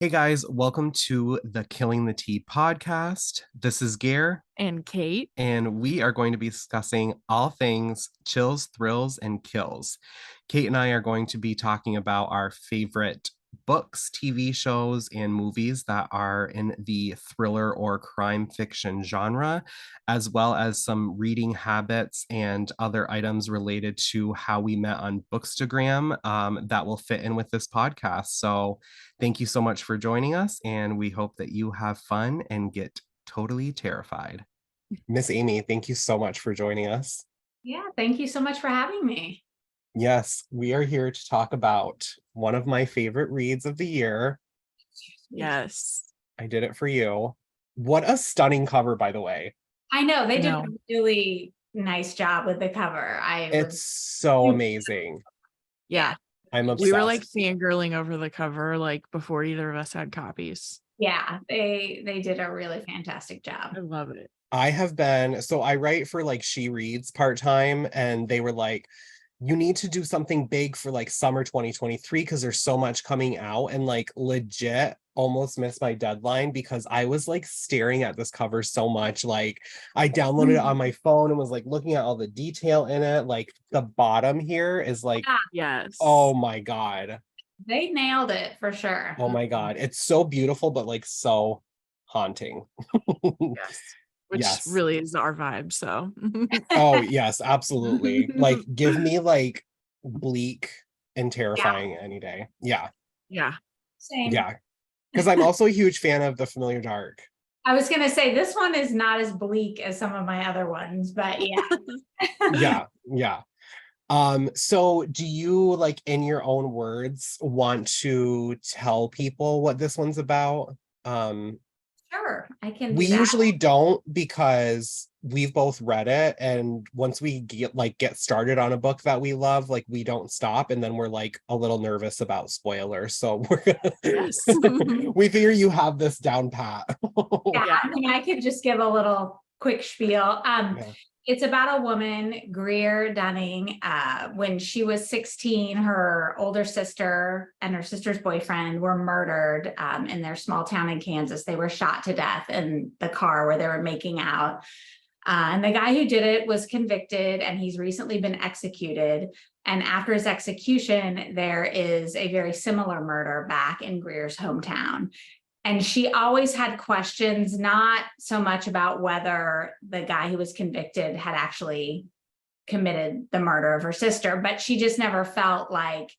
Hey guys, welcome to the Killing the Tea podcast. This is Gare, And Kate. and we are going to be discussing all things chills, thrills, and kills. Kate and I are going to be talking about our favorite books, TV shows, and movies that are in the thriller or crime fiction genre, as well as some reading habits and other items related to how we met on Bookstagram that will fit in with this podcast. So, thank you so much for joining us, and we hope that you have fun and get totally terrified. Miss Amy, thank you so much for joining us. Yeah, thank you so much for having me. Yes, we are here to talk about one of my favorite reads of the year. Yes. I did it for you. What a stunning cover, by the way. I know they I did know. a really nice job with the cover. It's so amazing. Yeah. I'm We were like obsessed. fangirling over the cover like before either of us had copies. Yeah, they did a really fantastic job. I love it. I write for like She Reads part-time, and they were like, you need to do something big for like summer 2023 because there's so much coming out, and like legit almost missed my deadline because I was like staring at this cover so much. Like I downloaded it on my phone and was like looking at all the detail in it. Like the bottom here is like, Yes. oh my God. They nailed it for sure. Oh my God. It's so beautiful, but like so haunting. Yes. Which Yes. really is our vibe. So Oh, yes, absolutely. Like, give me like bleak and terrifying any day. Yeah. yeah. Same. Yeah. Because I'm also a huge fan of The Familiar Dark. I was gonna say this one is not as bleak as some of my other ones, but yeah. Yeah, yeah. So do you, like, in your own words, want to tell people what this one's about? Sure, I can do We that. usually don't because we've both read it, and once we get started on a book that we love, like we don't stop, and then we're like a little nervous about spoilers. So we're gonna Yes. we figure you have this down pat. Yeah, Yeah. I mean, I could just give a little quick spiel. Yeah. It's about a woman, Greer Dunning. When she was 16, her older sister and her sister's boyfriend were murdered in their small town in Kansas. They were shot to death in the car where they were making out. And the guy who did it was convicted, and he's recently been executed. And after his execution, there is a very similar murder back in Greer's hometown. And she always had questions, not so much about whether the guy who was convicted had actually committed the murder of her sister, but she just never felt like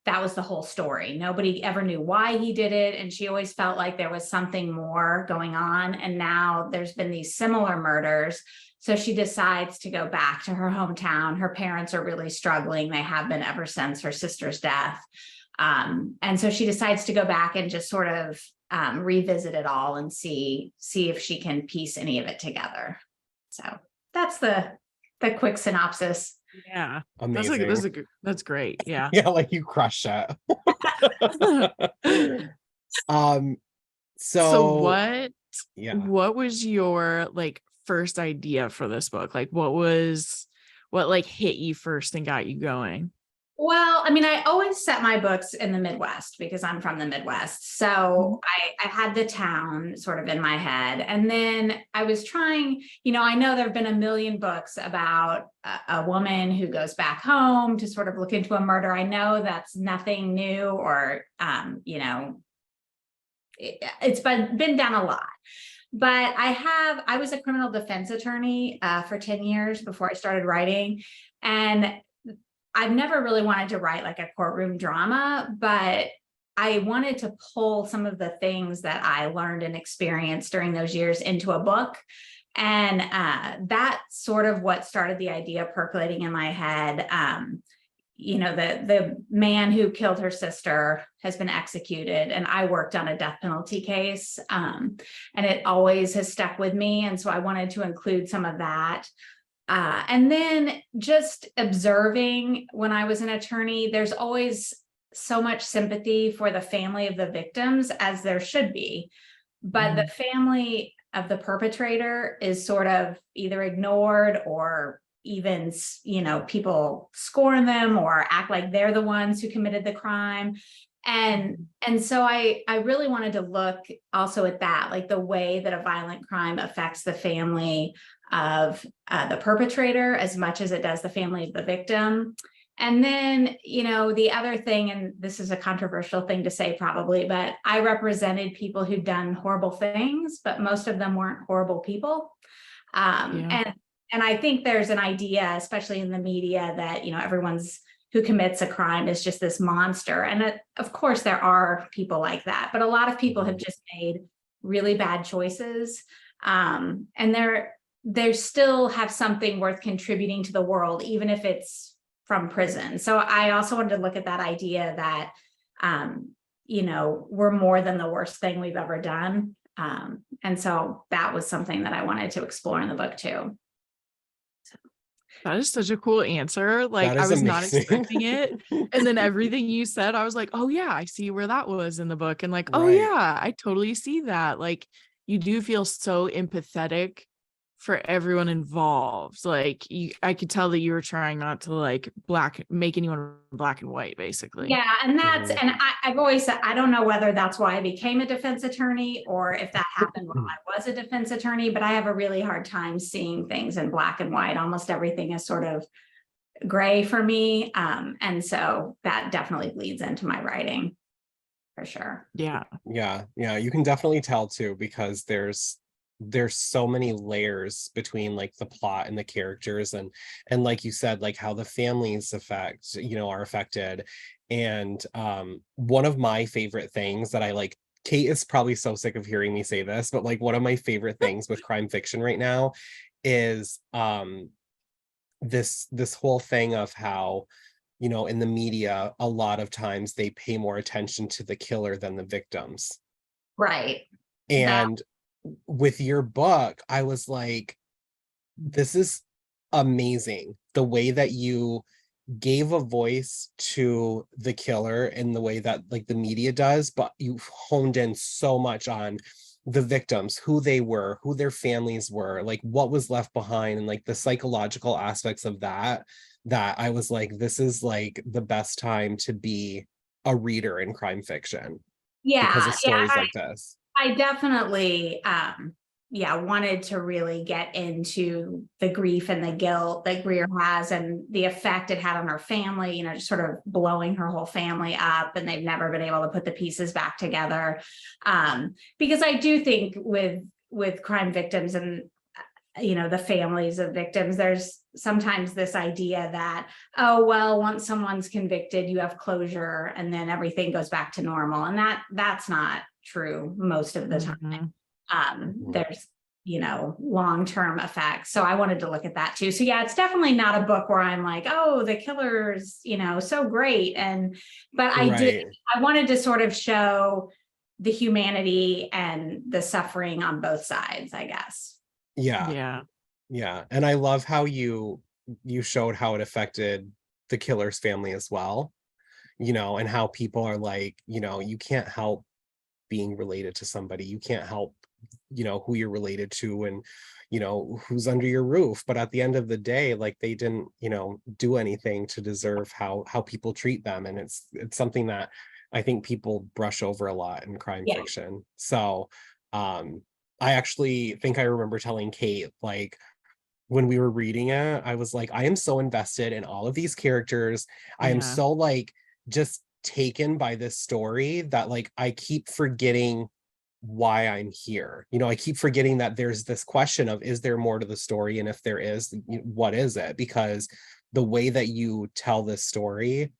that was the whole story. Nobody ever knew why he did it. And she always felt like there was something more going on. And now there's been these similar murders. So she decides to go back to her hometown. Her parents are really struggling. They have been ever since her sister's death. And so she decides to go back and just sort of revisit it all and see if she can piece any of it together. So that's the quick synopsis. Yeah. Amazing. That's great. Yeah. Yeah, like you crushed it. So what yeah. what was your like first idea for this book? Like what like hit you first and got you going? Well, I mean, I always set my books in the Midwest because I'm from the Midwest. So I had the town sort of in my head. And then I was trying, I know there have been a million books about a woman who goes back home to sort of look into a murder. I know that's nothing new or, it's been done a lot. But I was a criminal defense attorney for 10 years before I started writing. And I've never really wanted to write like a courtroom drama, but I wanted to pull some of the things that I learned and experienced during those years into a book. And that's sort of what started the idea percolating in my head. The man who killed her sister has been executed, and I worked on a death penalty case, and it always has stuck with me. And so I wanted to include some of that. And then just observing when I was an attorney, there's always so much sympathy for the family of the victims, as there should be. But the family of the perpetrator is sort of either ignored or even, people scorn them or act like they're the ones who committed the crime. And so I really wanted to look also at that, like the way that a violent crime affects the family of the perpetrator as much as it does the family of the victim. And then, the other thing, and this is a controversial thing to say probably, but I represented people who'd done horrible things, but most of them weren't horrible people. And I think there's an idea, especially in the media, that, everyone's who commits a crime is just this monster. And of course, there are people like that, but a lot of people have just made really bad choices. And they still have something worth contributing to the world, even if it's from prison. So I also wanted to look at that idea that, we're more than the worst thing we've ever done. And so that was something that I wanted to explore in the book too. That is such a cool answer. Like, That I is was not amazing. expecting it. And then everything you said, I was like, oh yeah, I see where that was in the book. And like, oh Right. yeah, I totally see that. Like, you do feel so empathetic for everyone involved. Like, I could tell that you were trying not to like make anyone black and white, basically. Yeah, and I've always said, I don't know whether that's why I became a defense attorney or if that happened when I was a defense attorney, but I have a really hard time seeing things in black and white. Almost everything is sort of gray for me. And so that definitely bleeds into my writing for sure. Yeah. Yeah, you can definitely tell too, because there's so many layers between like the plot and the characters, and like you said, like how the families are affected. And one of my favorite things that I like, Kate is probably so sick of hearing me say this, but like one of my favorite things with crime fiction right now is this whole thing of how, in the media, a lot of times they pay more attention to the killer than the victims. Right. And with your book, I was like, this is amazing. The way that you gave a voice to the killer in the way that like the media does, but you honed in so much on the victims, who they were, who their families were, like what was left behind, and like the psychological aspects of that I was like, this is like the best time to be a reader in crime fiction because of stories like this. I definitely, wanted to really get into the grief and the guilt that Greer has and the effect it had on her family, just sort of blowing her whole family up, and they've never been able to put the pieces back together. Because I do think with crime victims and, the families of victims, there's sometimes this idea that, oh, well, once someone's convicted, you have closure and then everything goes back to normal. And that's not true most of the time. There's, long-term effects. So I wanted to look at that too. So yeah, it's definitely not a book where I'm like, oh, the killer's, so great. But I wanted to sort of show the humanity and the suffering on both sides, I guess. Yeah. And I love how you showed how it affected the killer's family as well, and how people are like, you can't help being related to somebody. You can't help, who you're related to and, who's under your roof. But at the end of the day, like they didn't, do anything to deserve how people treat them. And it's something that I think people brush over a lot in crime fiction. So I actually think I remember telling Kate, like, when we were reading it, I was like, I am so invested in all of these characters. I am so like just taken by this story that like I keep forgetting why I'm here. I keep forgetting that there's this question of, is there more to the story? And if there is, what is it? Because the way that you tell this story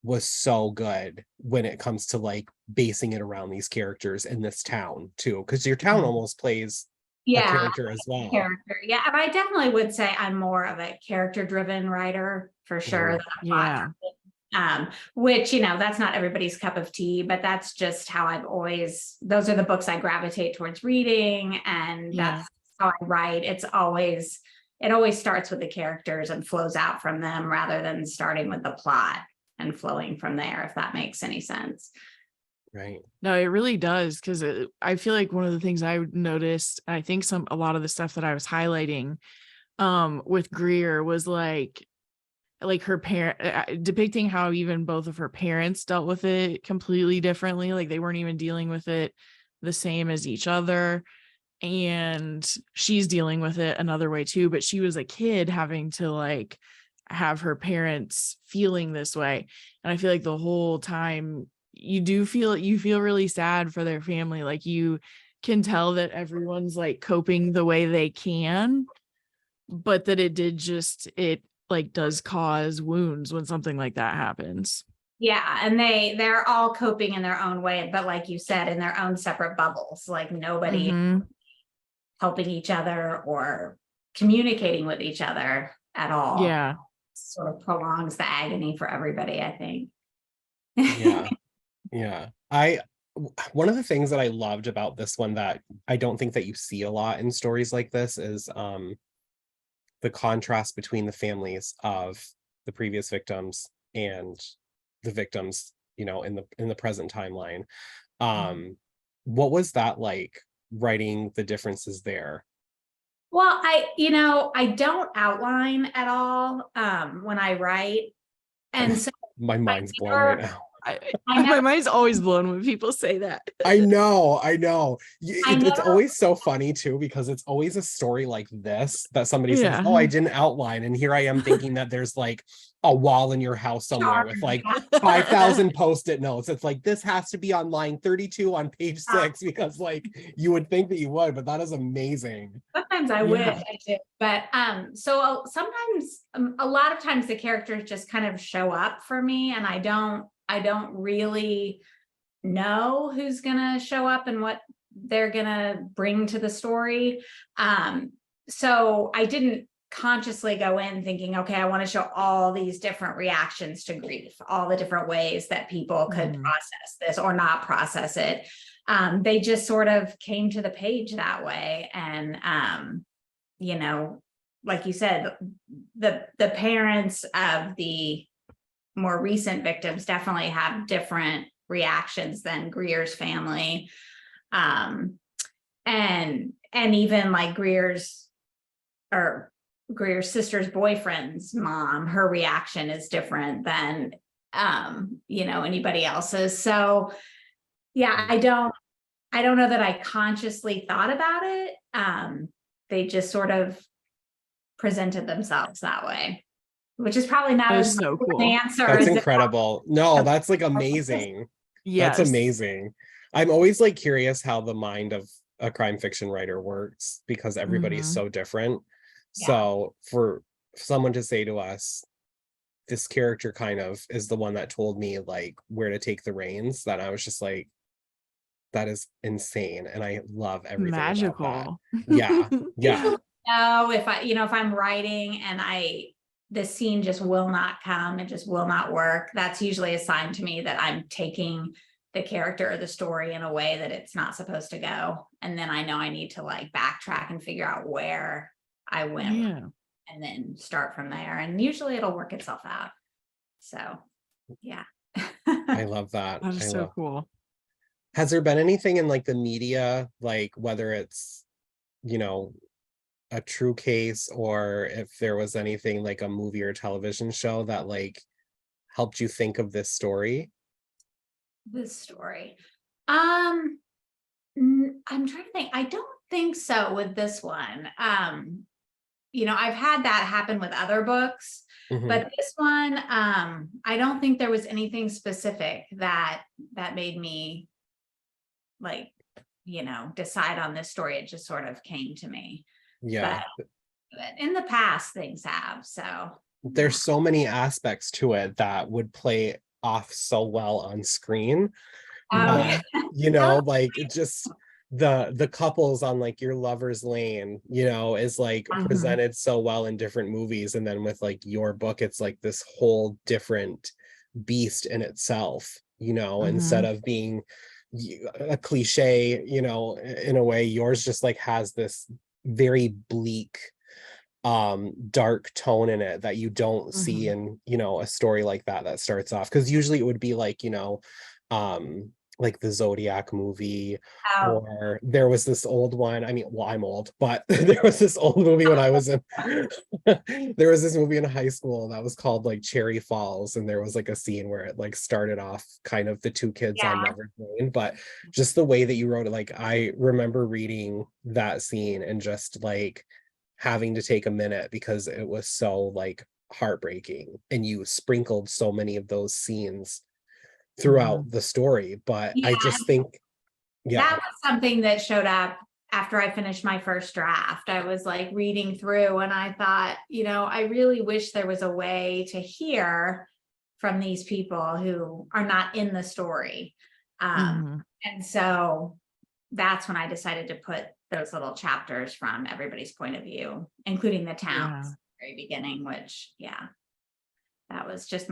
was so good when it comes to like basing it around these characters in this town too, because your town almost plays a character as well. Yeah, and I definitely would say I'm more of a character-driven writer for sure. Which, that's not everybody's cup of tea, but that's just how those are the books I gravitate towards reading, and that's how I write. It always starts with the characters and flows out from them rather than starting with the plot and flowing from there, if that makes any sense. Right. No, it really does, because I feel like one of the things I noticed, I think a lot of the stuff that I was highlighting with Greer was like like her parent, depicting how even both of her parents dealt with it completely differently. Like they weren't even dealing with it the same as each other. And she's dealing with it another way too, but she was a kid having to like have her parents feeling this way. And I feel like the whole time you feel really sad for their family. Like you can tell that everyone's like coping the way they can, but that it like does cause wounds when something like that happens. Yeah, and they're all coping in their own way, but like you said, in their own separate bubbles. Like nobody Mhm. helping each other or communicating with each other at all. Yeah. Sort of prolongs the agony for everybody, I think. Yeah. Yeah. One of the things that I loved about this one that I don't think that you see a lot in stories like this is the contrast between the families of the previous victims and the victims, in the present timeline. What was that like, writing the differences there? Well, I don't outline at all when I write. And so My I mind's blown right never, now. I My never, mind's always blown when people say that. I know. I It's never, always so funny too, because it's always a story like this that somebody says, "Oh, I Yeah. didn't outline," and here I am thinking that there's like a wall in your house somewhere with like yeah. 5,000 post-it notes. It's like, this has to be on line 32 on page 6, because like you would think that you would, but that is amazing. Sometimes I wish Yeah. I did, but so sometimes a lot of times the characters just kind of show up for me, and I don't really know who's gonna show up and what they're gonna bring to the story. So I didn't consciously go in thinking, okay, I want to show all these different reactions to grief, all the different ways that people could Mhm. process this or not process it. They just sort of came to the page that way. And you know, like you said, the parents of the more recent victims definitely have different reactions than Greer's family. Um, and even like Greer's sister's boyfriend's mom, her reaction is different than anybody else's. So yeah, I don't know that I consciously thought about it. They just sort of presented themselves that way, which is probably not That is as so good an cool. answer That's as incredible. No, that's like amazing. That's Yes. amazing. I'm always like curious how the mind of a crime fiction writer works, because everybody's Mhm. so different. yeah. So for someone to say to us, this character kind of is the one that told me like where to take the reins, that I was just like, that is insane. And I love everything about that. Magical. Yeah. Yeah. Usually know if I'm writing and the scene just will not come, it just will not work. That's usually a sign to me that I'm taking the character or the story in a way that it's not supposed to go. And then I know I need to like backtrack and figure out where I went Yeah. and then start from there. And usually it'll work itself out. So yeah. I love that. That is I so love. cool. Has there been anything in like the media, like whether it's, you know, a true case, or if there was anything like a movie or television show that like helped you think of this story? This story. I'm trying to think. I don't think so with this one. I've had that happen with other books, Mhm. but this one, I don't think there was anything specific that made me like, decide on this story. It just sort of came to me. Yeah. But in the past, things have. So yeah. There's so many aspects to it that would play off so well on screen. Oh Uh, yeah. like it just the couples on like Your Lover's Lane, is like Mhm. presented so well in different movies, and then with like your book, it's like this whole different beast in itself, instead Mhm. of being a cliche, in a way. Yours just like has this very bleak, dark tone in it that you don't see Mhm. in, a story like that starts off, because usually it would be like, um like the Zodiac movie, Oh, or there was this old one. I mean, well, I'm old, but there was this old movie when I was in there was this movie in high school that was called like Cherry Falls, and there was like a scene where it like started off kind of the two kids on yeah. Never Lane, but just the way that you wrote it, like I remember reading that scene and just like having to take a minute because it was so like heartbreaking, and you sprinkled so many of those scenes Mhm. throughout the story. But I Yeah, just think, yeah. that was something that showed up after I finished my first draft. I was like reading through and I thought, I really wish there was a way to hear from these people who are not in the story. Mhm. And so that's when I decided to put those little chapters from everybody's point of view, including the towns Yeah. at the very beginning, which, yeah, that was just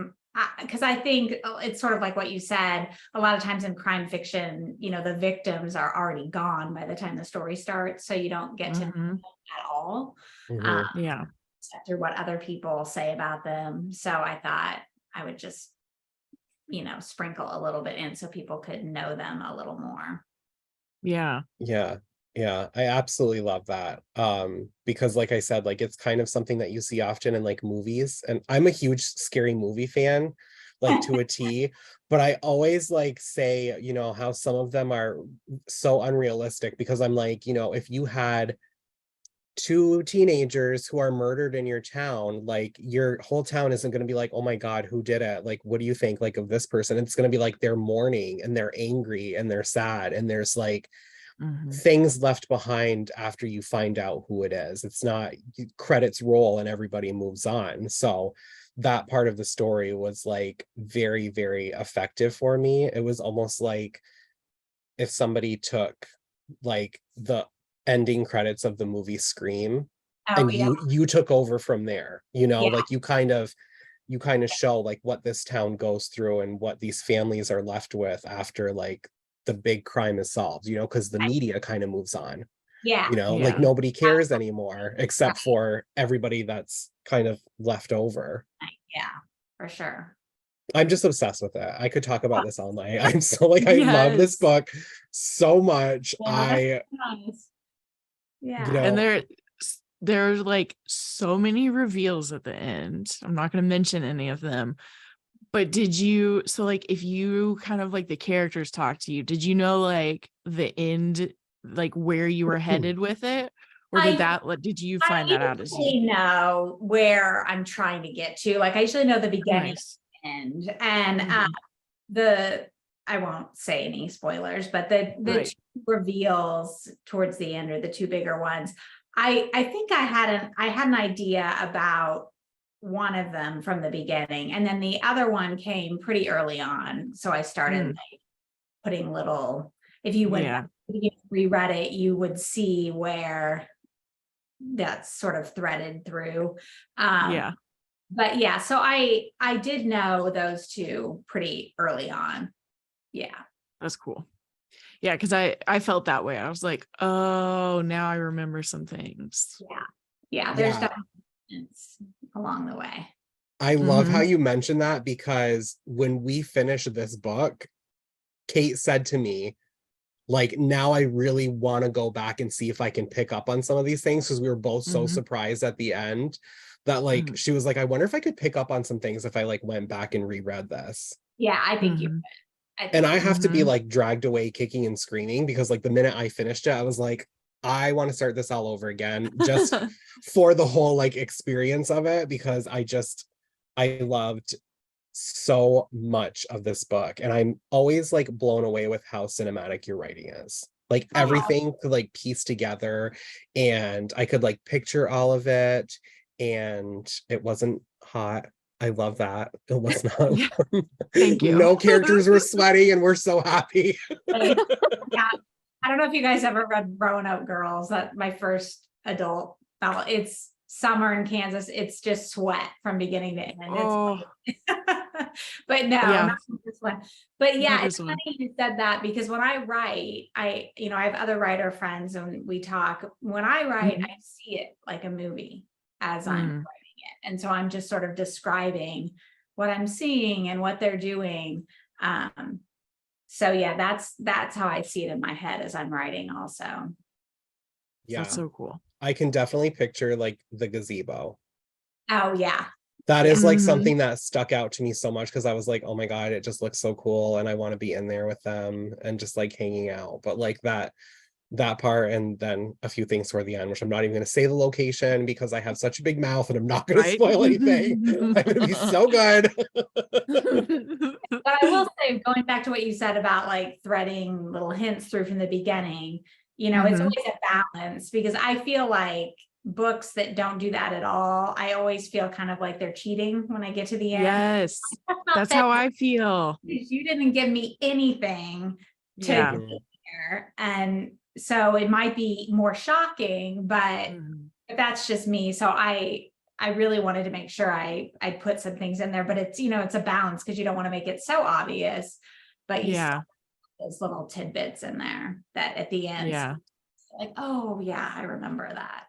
because I think it's sort of like what you said. A lot of times in crime fiction, the victims are already gone by the time the story starts, so you don't get to know Mhm. them at all, um, Mhm. Yeah. except through what other people say about them. So I thought I would just, sprinkle a little bit in so people could know them a little more. Yeah. Yeah. Yeah, I absolutely love that. Because like I said, like it's kind of something that you see often in like movies. And I'm a huge scary movie fan, like to a T, but I always like say, how some of them are so unrealistic because I'm like, if you had two teenagers who are murdered in your town, like your whole town isn't going to be like, oh my God, who did it? Like, what do you think like of this person? It's going to be like they're mourning and they're angry and they're sad. And there's like Mhm. things left behind after you find out who it is. It's not credits roll and everybody moves on. So that part of the story was like very, very effective for me. It was almost like if somebody took like the ending credits of the movie Scream Oh and yeah, you took over from there, yeah, like you kind of show like what this town goes through and what these families are left with after like the big crime is solved, because the media kind of moves on, yeah, like Yeah. nobody cares anymore except for everybody that's kind of left over. yeah, for sure. I'm just obsessed with it. I could talk about this all night. I'm so like, I love this Yes. book so much. Yeah, that's nice. You Yeah. And know, there's like so many reveals at the end. I'm not going to mention any of them. But so like if you kind of like the characters talk to you, did you know like the end, like where you were headed with it? Or I did you I find that out as you? usually know where I'm trying to get to. Like I usually know the beginning Nice. and end. And Mhm. the I won't say any spoilers, but the Right. two reveals towards the end are the two bigger ones. I think I had an idea about one of them from the beginning, and then the other one came pretty early on. So I started Mm. like putting little, if you went back, Yeah. if you reread it, you would see where that's sort of threaded through. Um, Yeah. but yeah, so I did know those two pretty early on. Yeah. That's cool. Yeah, because I felt that way. I was like, oh, now I remember some things. Yeah. Yeah. There's yeah, definitely along the way. I love how Mm-hmm. you mentioned that because when we finished this book, Kate said to me, like, now I really want to go back and see if I can pick up on some of these things because we were both so Mm-hmm. surprised at the end that like Mm-hmm. she was like, I wonder if I could pick up on some things if I like went back and reread this. Yeah, I think you Mm-hmm. I And think I you have to be Mm-hmm. like dragged away kicking and screaming because like the minute I finished it, I was like, I want to start this all over again just for the whole like experience of it because I loved so much of this book and I'm always like blown away with how cinematic your writing is. Like oh, everything could like piece together and I could like picture all of it and it wasn't hot. I love that. It was not. Yeah. Thank you. No characters were sweaty and we're so happy. thanks. Yeah. I don't know if you guys ever read Roanoke Girls, that my first adult novel. It's summer in Kansas. It's just sweat from beginning to end. It's Oh, but no, yeah, not this one. But not yeah, it's this one. funny you said that because when I write, I have other writer friends and we talk. When I write, Mhm. I see it like a movie as I'm Mm. writing it. And so I'm just sort of describing what I'm seeing and what they're doing. Um, So yeah, that's how I see it in my head as I'm writing also. Yeah, That's so cool. I can definitely picture like the gazebo. Oh yeah. That Yeah. is like Mhm. something that stuck out to me so much because I was like, oh my God, it just looks so cool and I want to be in there with them and just like hanging out. But like that part, and then a few things toward the end, which I'm not even going to say the location because I have such a big mouth and I'm not going to Right? spoil anything. I'm going to be so good. But I will say, going back to what you said about like threading little hints through from the beginning, it's Mhm. always a balance, because I feel like books that don't do that at all, I always feel kind of like they're cheating when I get to the end. Yes, That's not that's fair, how I feel. because you didn't give me anything to Yeah. Mhm. hear. And so it might be more shocking, but Mhm. that's just me. So I really wanted to make sure I put some things in there, but it's, it's a balance, because you don't want to make it so obvious, but you still Yeah. have those little tidbits in there that at the end, Yeah. like, oh yeah, I remember that.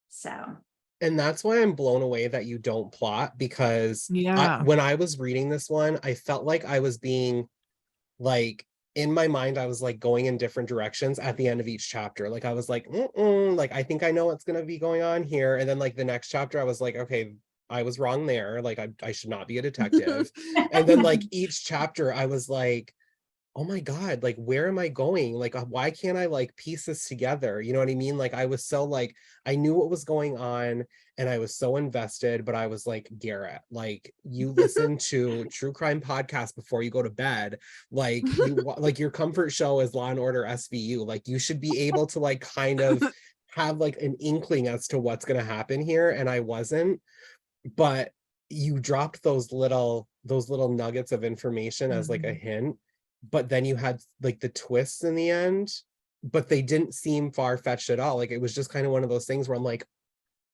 So And that's why I'm blown away that you don't plot, because Yeah. when I was reading this one, I felt like I was being like, in my mind, I was like going in different directions at the end of each chapter. Like I was like, like I think I know what's gonna be going on here. And then like the next chapter, I was like, okay, I was wrong there. Like I should not be a detective. And then like each chapter, I was like, oh my God, like where am I going? Like why can't I like piece this together? You know what I mean? Like I was so like, I knew what was going on and I was so invested, but I was like, Garrett, like you listen to true crime podcasts before you go to bed. Like like your comfort show is Law and Order SVU. Like you should be able to like kind of have like an inkling as to what's going to happen here. And I wasn't, but you dropped those little nuggets of information as like a Mhm. hint, but then you had like the twists in the end, but they didn't seem far-fetched at all. Like it was just kind of one of those things where I'm like,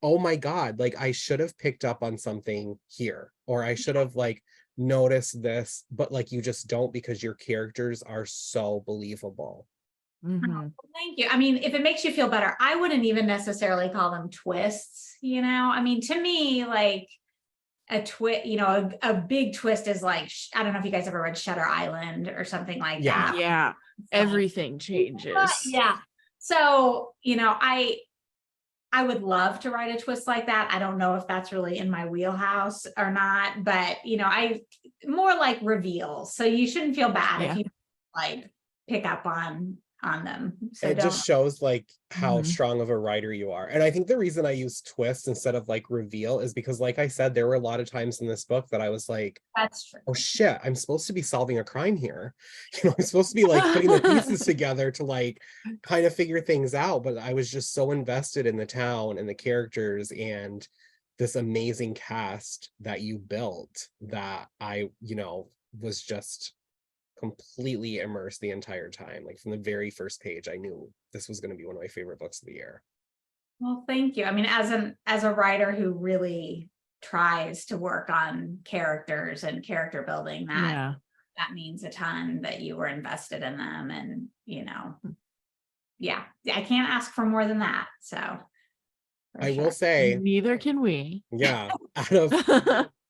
oh my God, like I should have picked up on something here, or I should have like noticed this, but like you just don't, because your characters are so believable. Mhm. thank you. I mean, if it makes you feel better, I wouldn't even necessarily call them twists, I mean, to me, like a twist, a big twist is like, I don't know if you guys ever read Shutter Island or something like Yeah. that. Yeah. Everything changes. Yeah. So, I would love to write a twist like that. I don't know if that's really in my wheelhouse or not, but I more like reveals. So you shouldn't feel bad if Yeah. you like pick up on them. So It don't. just shows like how Mhm. strong of a writer you are. And I think the reason I use twist instead of like reveal is because, like I said, there were a lot of times in this book that I was like, That's true. oh shit, I'm supposed to be solving a crime here. I'm supposed to be like putting the pieces together to like kind of figure things out. But I was just so invested in the town and the characters and this amazing cast that you built that I, was just completely immersed the entire time. Like from the very first page, I knew this was going to be one of my favorite books of the year. Well, thank you. I mean, as a writer who really tries to work on characters and character building, Yeah. that means a ton that you were invested in them, and yeah, I can't ask for more than that. So for I will sure. say, Neither can we. yeah,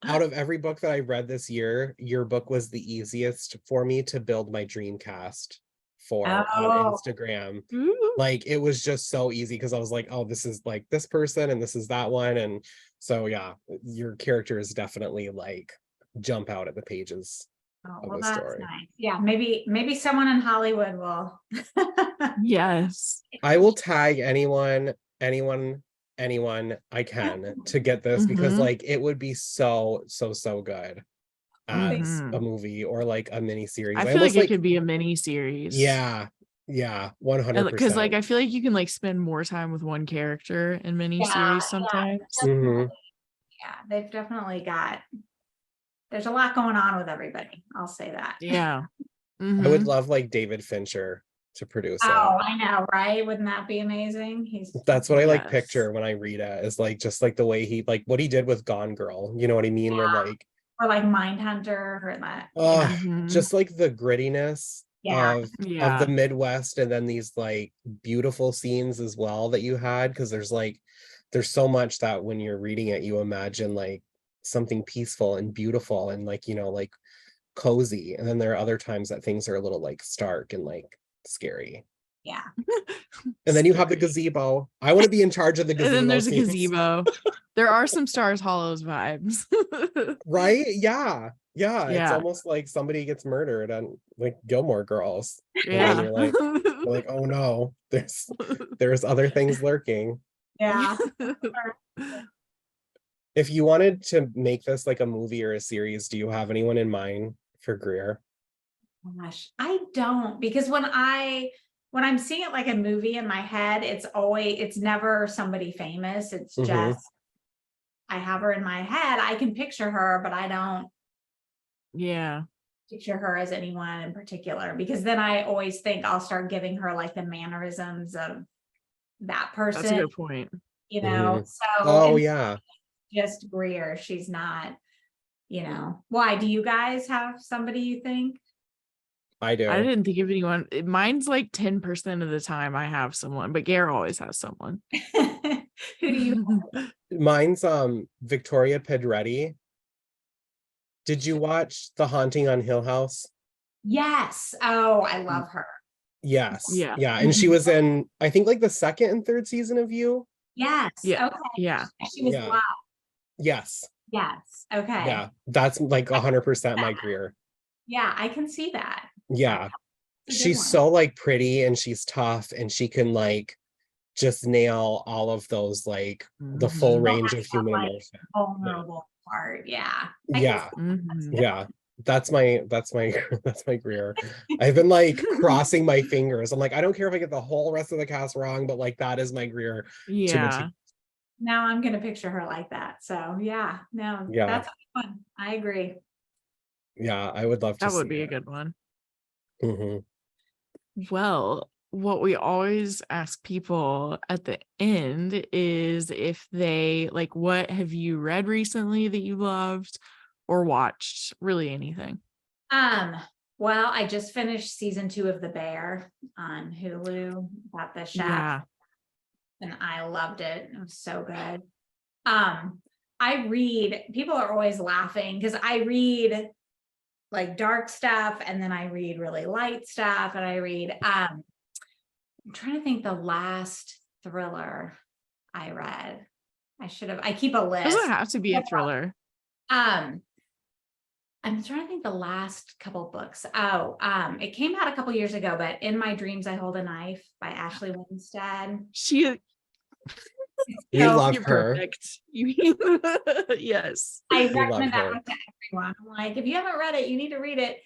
out of every book that I read this year, your book was the easiest for me to build my dream cast for on Oh, Instagram. Ooh. Like it was just so easy because I was like, oh, this is like this person and this is that one. And so yeah, your characters definitely like jump out at the pages oh, of well, the that's story. nice. Yeah, maybe someone in Hollywood will. Yes. I will tag anyone I can to get this because Mhm. like it would be so, so, so good as a Mhm. movie or like a mini series. I I feel like almost it like, could be a mini series. yeah, Because like 100%. I feel like you can like spend more time with one character in mini Yeah, series sometimes. Hmm. yeah, they've definitely got. There's a lot going on with everybody. I'll say that. Yeah. I would Mhm. love like David Fincher to produce it. Oh, I know, right? Wouldn't that be amazing? That's what I like Yes. picture when I read it, is like just like the way he like what he did with Gone Girl. You know what I mean? Where like, Or like Mindhunter or that. oh, Mhm. just like the grittiness Yeah. of the Yeah. Midwest, and then these like beautiful scenes as well that you had, because there's so much that when you're reading it you imagine like something peaceful and beautiful and like like cozy, and then there are other times that things are a little like stark and like scary. Yeah. And then you have the Scary. gazebo. I want to be in charge of the And then gazebo there's a scenes. gazebo. There are some Stars Hollows vibes. Right? Yeah. Yeah. It's Yeah. almost like somebody gets murdered on like Gilmore Girls. And then Yeah. you're like, oh no, there's other things lurking. Yeah. If you wanted to make this like a movie or a series, do you have anyone in mind for Greer? Gosh, I don't, because when I'm seeing it like a movie in my head, it's never somebody famous. It's Mhm. just I have her in my head. I can picture her, but I don't Yeah. picture her as anyone in particular, because then I always think I'll start giving her like the mannerisms of that That's a person, good point. you know. Mhm. So Oh and yeah, just Greer, she's not, Why do you guys have somebody you think? I I do. didn't think of anyone. Mine's like 10% of the time I have someone, but Gare always has someone. Who do you Mine's Victoria Pedretti. Did you watch The Haunting on Hill House? Yes. Oh, I love her. Yes. Yeah. Yeah. And she was in, I think, like the second and third season of You. Yes. Yeah. Okay. Yeah. She was Yeah. black. Yes. Yes. Okay. Yeah. That's like 100% my Greer. Yeah, I can see that. Yeah. That's a good She's one. so like pretty and she's tough and she can like just nail all of those like the full Mhm. range of human Like emotion. vulnerable part. Yeah. I can Yeah. see Mhm. Yeah. That's my that's my Greer. I've been like crossing my fingers. I'm like, I don't care if I get the whole rest of the cast wrong, but like that is my Greer to a T. Yeah. now I'm gonna picture her like that. So yeah, no, Yeah. that's fun. I agree. Yeah. I would love to That would see be a it. good one. Mhm. Well, what we always ask people at the end is if they like, what have you read recently that you loved or watched? Really anything. Um, well, I just finished season 2 of The Bear on Hulu about the chef, Yeah. and I loved it. It was so good. People are always laughing because I read like dark stuff and then I read really light stuff, and I'm trying to think the last thriller I read. I keep a Doesn't list. have to be a thriller. Um, I'm trying to think the last couple books. It came out a couple years ago, but In My Dreams I Hold a Knife by Ashley Winstead. She We So love You're her. perfect. You yes. I We love recommend that her. one to everyone. I'm like, if you haven't read it, you need to read it.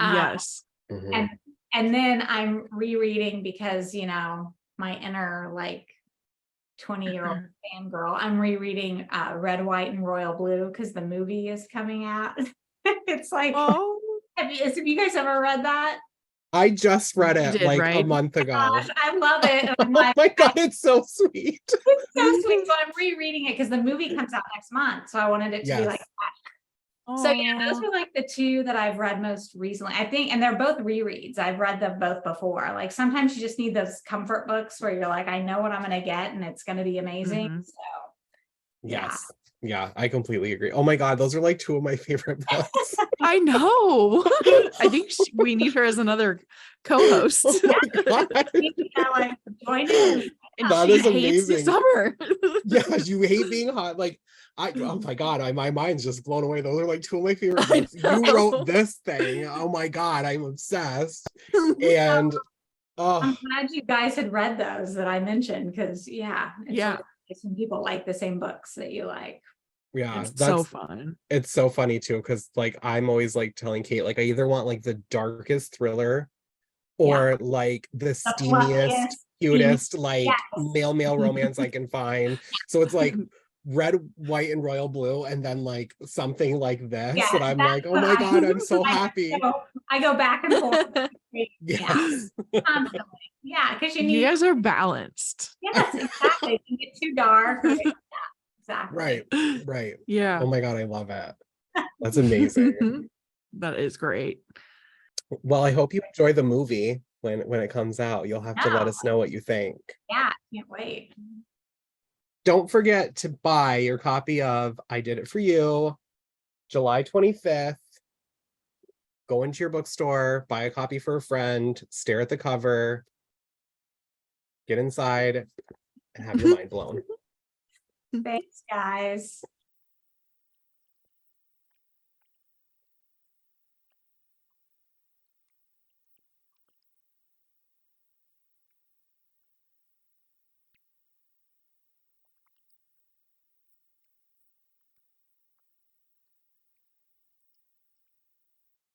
Yes. And Mhm. and then I'm rereading because my inner like 20-year-old fangirl. I'm rereading Red, White, and Royal Blue because the movie is coming out. It's like, Oh, have you guys ever read that? I just read you it did, like a right? month ago. Gosh, I love it. And I'm Oh like, my God, it's so sweet. it's so sweet. So I'm rereading it because the movie comes out next month. So I wanted it to be like Yes. so yeah, those Oh, are like the two that I've read most recently. I think, and they're both rereads. I've read them both before. Like sometimes you just need those comfort books where you're like, I know what I'm gonna get and it's gonna be amazing. mhm. So yeah. Yes. Yeah, I completely agree. Oh my God, those are like two of my favorite books. I know. I think we need her as another co-host. Oh my God. Like join in. And That she is hates the amazing. summer. Yes, you hate being hot. Like oh my God, my mind's just blown away. Those are like two of my favorite I books. You wrote know. this thing. Oh my God, I'm obsessed. And I'm oh glad you guys had read those that I mentioned because yeah, it's Yeah, really nice when people like the same books that you like. yeah, it's so fun. it's so funny too, because like I'm always like telling Kate, like I either want like the darkest thriller Yeah. or like the The steamiest, fluffiest, steamy. cutest, like Yes. male romance I can find. So it's like red, white, and royal blue, and then like something like this. Yeah, And I'm that's like, oh what my God, I'm so happy. I go back and forth. Yeah, Yes. constantly. Yeah, because you You need, guys are balanced. yes, exactly. It can get too dark. Yeah, Right. exactly. Right. Yeah. Oh my God, I love it. That's amazing. That is great. Well, I hope you enjoy the movie when it comes out. You'll have to let No, us know what you think. yeah, can't wait. Don't forget to buy your copy of I Did It For You, July 25th. go into your bookstore, buy a copy for a friend, stare at the cover, get inside, and have your mind blown. Thanks, guys.